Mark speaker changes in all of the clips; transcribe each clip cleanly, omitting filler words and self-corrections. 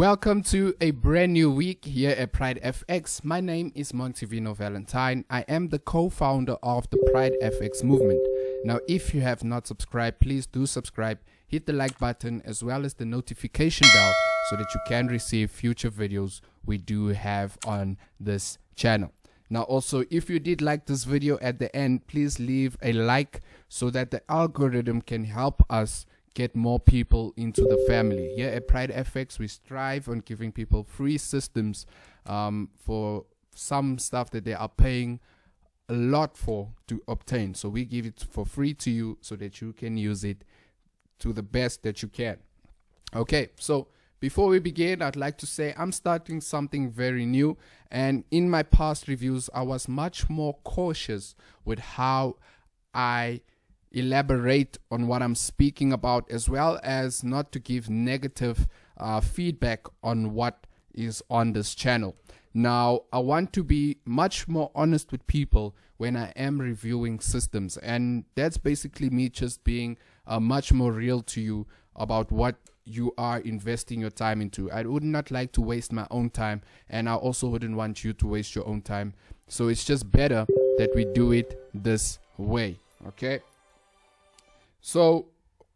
Speaker 1: Welcome to a brand new week here at Pride FX. My name is Montivino Valentine. I am the co-founder of the Pride FX movement. Now, if you have not subscribed, please do subscribe. Hit the like button as well as the notification bell so that you can receive future videos we do have on this channel. Now, also, if you did like this video at the end, please leave a like so that the algorithm can help us get more people into the family. Here at Pride FX, we strive on giving people free systems for some stuff that they are paying a lot for to obtain. So we give it for free to you so that you can use it to the best that you can. Okay, so before we begin, I'd like to say I'm starting something very new. And in my past reviews, I was much more cautious with how I elaborate on what I'm speaking about, as well as not to give negative feedback on what is on this channel. Now, I want to be much more honest with people when I am reviewing systems, and that's basically me just being much more real to you about what you are investing your time into. I would not like to waste my own time, and I also wouldn't want you to waste your own time. So it's just better that we do it this way, okay? So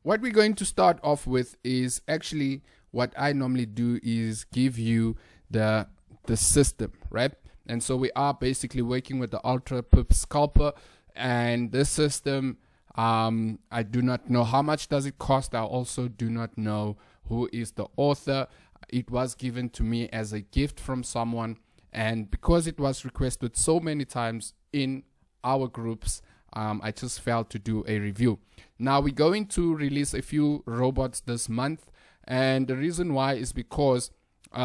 Speaker 1: what we're going to start off with is actually what I normally do is give you the system, right? And so we are basically working with the Ultra Pip Sculptor, and this system, I do not know how much does it cost. I also do not know who is the author. It was given to me as a gift from someone, and because it was requested so many times in our groups, I just felt to do a review. Now we're going to release a few robots this month, and the reason why is because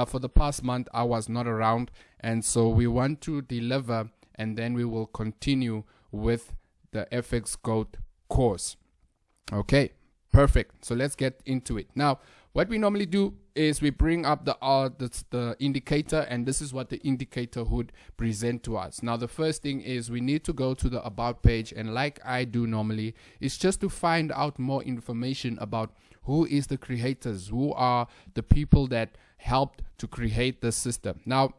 Speaker 1: for the past month I was not around, and so we want to deliver, and then we will continue with the FX Goat course. Okay, perfect. So let's get into it. Now, what we normally do is we bring up the indicator, and this is what the indicator would present to us. Now, the first thing is we need to go to the about page, and like I do normally, is just to find out more information about who is the creators, who are the people that helped to create the system. Now,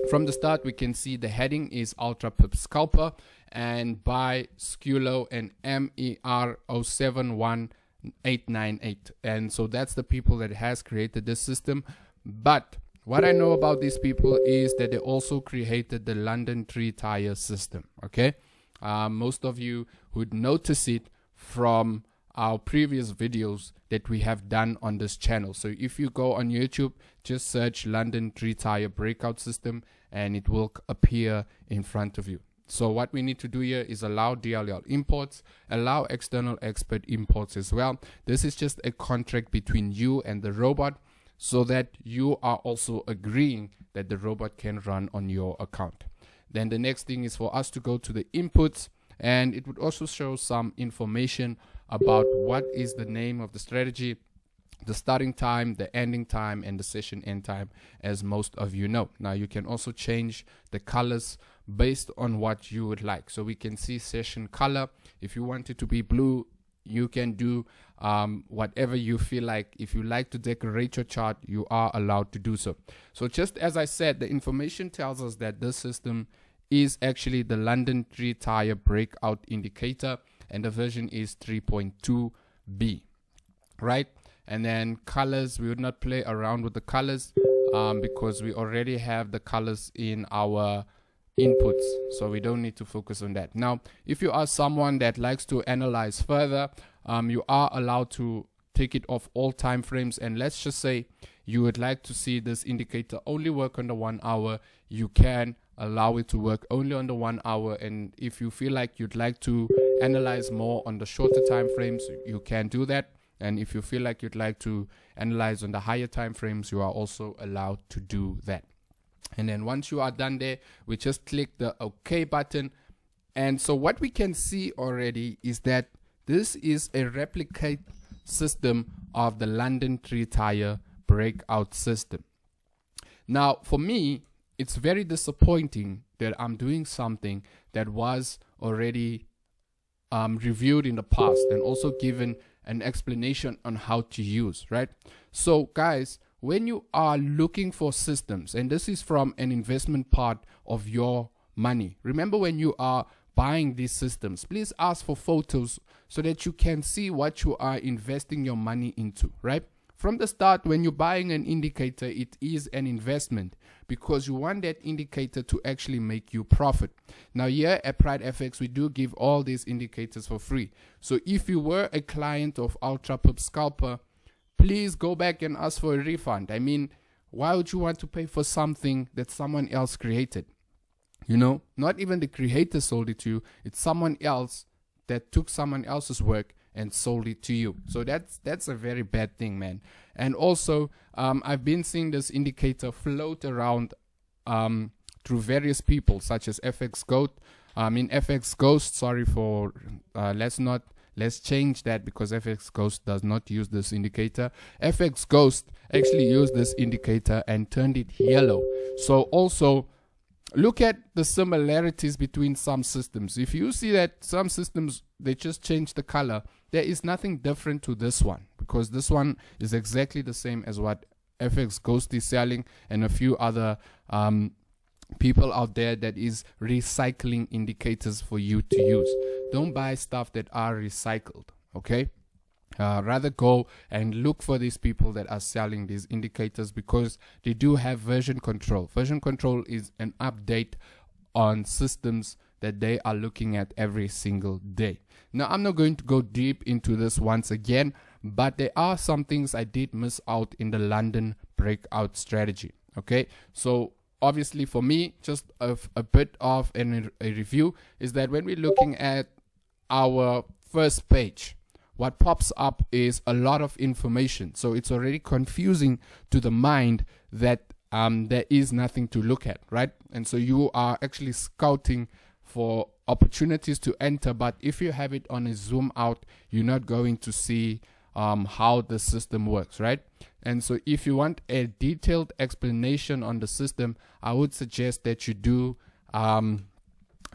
Speaker 1: from the start, we can see the heading is Ultra Pip Sculptor and by Sculo and MER071898, and so that's the people that has created this system. But what I know about these people is that they also created the London Tree Tire system. Okay, most of you would notice it from our previous videos that we have done on this channel. So if you go on YouTube, just search London Tree Tire breakout system and it will appear in front of you. So what we need to do here is allow DLL imports, allow external expert imports as well. This is just a contract between you and the robot so that you are also agreeing that the robot can run on your account. Then the next thing is for us to go to the inputs, and it would also show some information about what is the name of the strategy, the starting time, the ending time, and the session end time, as most of you know. Now you can also change the colors based on what you would like. So we can see session color. If you want it to be blue, you can do whatever you feel like. If you like to decorate your chart, you are allowed to do so. So just as I said, the information tells us that this system is actually the London Tree Tire breakout indicator, and the version is 3.2b, right? And then colors, we would not play around with the colors because we already have the colors in our inputs, so we don't need to focus on that. Now, if you are someone that likes to analyze further, you are allowed to take it off all time frames, and let's just say you would like to see this indicator only work on the 1 hour, you can allow it to work only on the 1 hour. And if you feel like you'd like to analyze more on the shorter time frames, you can do that. And if you feel like you'd like to analyze on the higher time frames, you are also allowed to do that. And then once you are done there, we just click the OK button. And so what we can see already is that this is a replicate system of the London Tree Tire breakout system. Now, for me, it's very disappointing that I'm doing something that was already reviewed in the past and also given an explanation on how to use, right? So guys, when you are looking for systems, and this is from an investment part of your money, remember when you are buying these systems, please ask for photos so that you can see what you are investing your money into, right? From the start, when you're buying an indicator, it is an investment because you want that indicator to actually make you profit. Now here at Pride FX, we do give all these indicators for free. So if you were a client of Ultra Pip Scalper, please go back and ask for a refund. I mean, why would you want to pay for something that someone else created? You know, not even the creator sold it to you. It's someone else that took someone else's work and sold it to you. So that's a very bad thing, man. And also, I've been seeing this indicator float around through various people, such as FX Ghost. Sorry for let's change that, because FX Ghost does not use this indicator. FX Ghost actually used this indicator and turned it yellow. So also, look at the similarities between some systems. If you see that some systems, they just change the color, there is nothing different to this one, because this one is exactly the same as what FX Ghost is selling and a few other people out there that is recycling indicators for you to use. Don't buy stuff that are recycled, okay? Rather go and look for these people that are selling these indicators, because they do have version control. Version control is an update on systems that they are looking at every single day. Now, I'm not going to go deep into this once again, but there are some things I did miss out in the London breakout strategy. Okay, so obviously for me, just a bit of a review is that when we're looking at our first page, what pops up is a lot of information. So it's already confusing to the mind that there is nothing to look at, right? And so you are actually scouting for opportunities to enter, but if you have it on a zoom out, you're not going to see how the system works, right? And so if you want a detailed explanation on the system, I would suggest that you do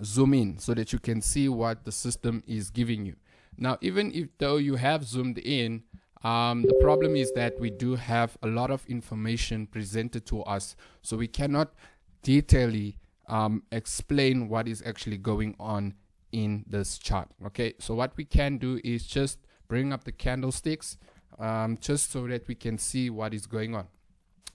Speaker 1: zoom in so that you can see what the system is giving you. Now, even if though you have zoomed in, the problem is that we do have a lot of information presented to us, so we cannot detailedly explain what is actually going on in this chart. Okay, so what we can do is just bring up the candlesticks just so that we can see what is going on.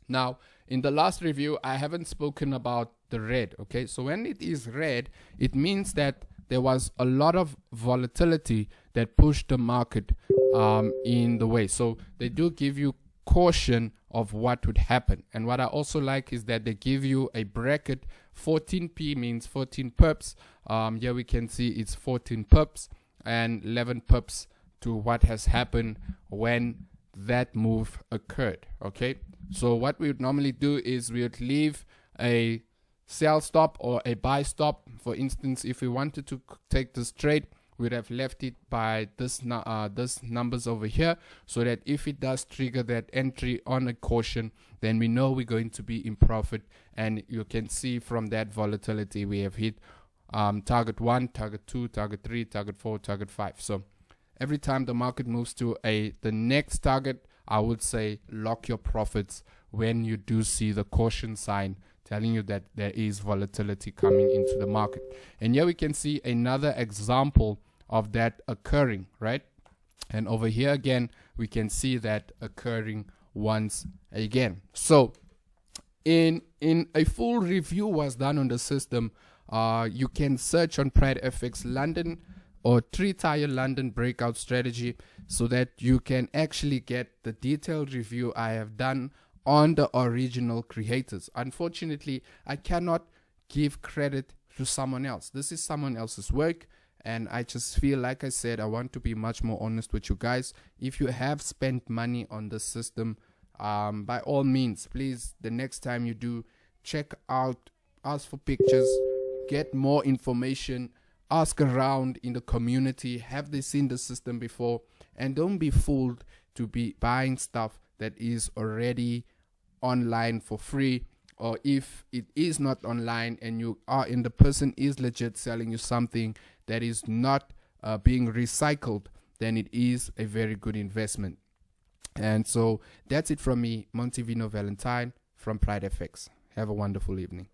Speaker 1: Now, in the last review, I haven't spoken about the red. Okay, so when it is red, it means that there was a lot of volatility that pushed the market in the way. So they do give you caution of what would happen. And what I also like is that they give you a bracket. 14p means 14 pips. Here we can see it's 14 pips and 11 pips to what has happened when that move occurred. Okay, so what we would normally do is we would leave a sell stop or a buy stop. For instance, if we wanted to take this trade, we'd have left it by this numbers over here, so that if it does trigger that entry on a caution, then we know we're going to be in profit. And you can see from that volatility we have hit target 1, target 2, target 3, target 4, target 5. So every time the market moves to the next target, I would say lock your profits when you do see the caution sign telling you that there is volatility coming into the market. And here we can see another example of that occurring, right? And over here again, we can see that occurring once again. So in a full review was done on the system, you can search on Pride FX London or 3-tire London breakout strategy, so that you can actually get the detailed review I have done on the original creators. Unfortunately, I cannot give credit to someone else. This is someone else's work, and I just feel, like I said, I want to be much more honest with you guys. If you have spent money on the system, by all means, please, the next time you do, check out, ask for pictures, get more information, ask around in the community, have they seen the system before, and don't be fooled to be buying stuff that is already online for free. Or if it is not online and the person is legit selling you something that is not being recycled, then it is a very good investment. And so that's it from me, Montivino Valentine from Pride FX. Have a wonderful evening.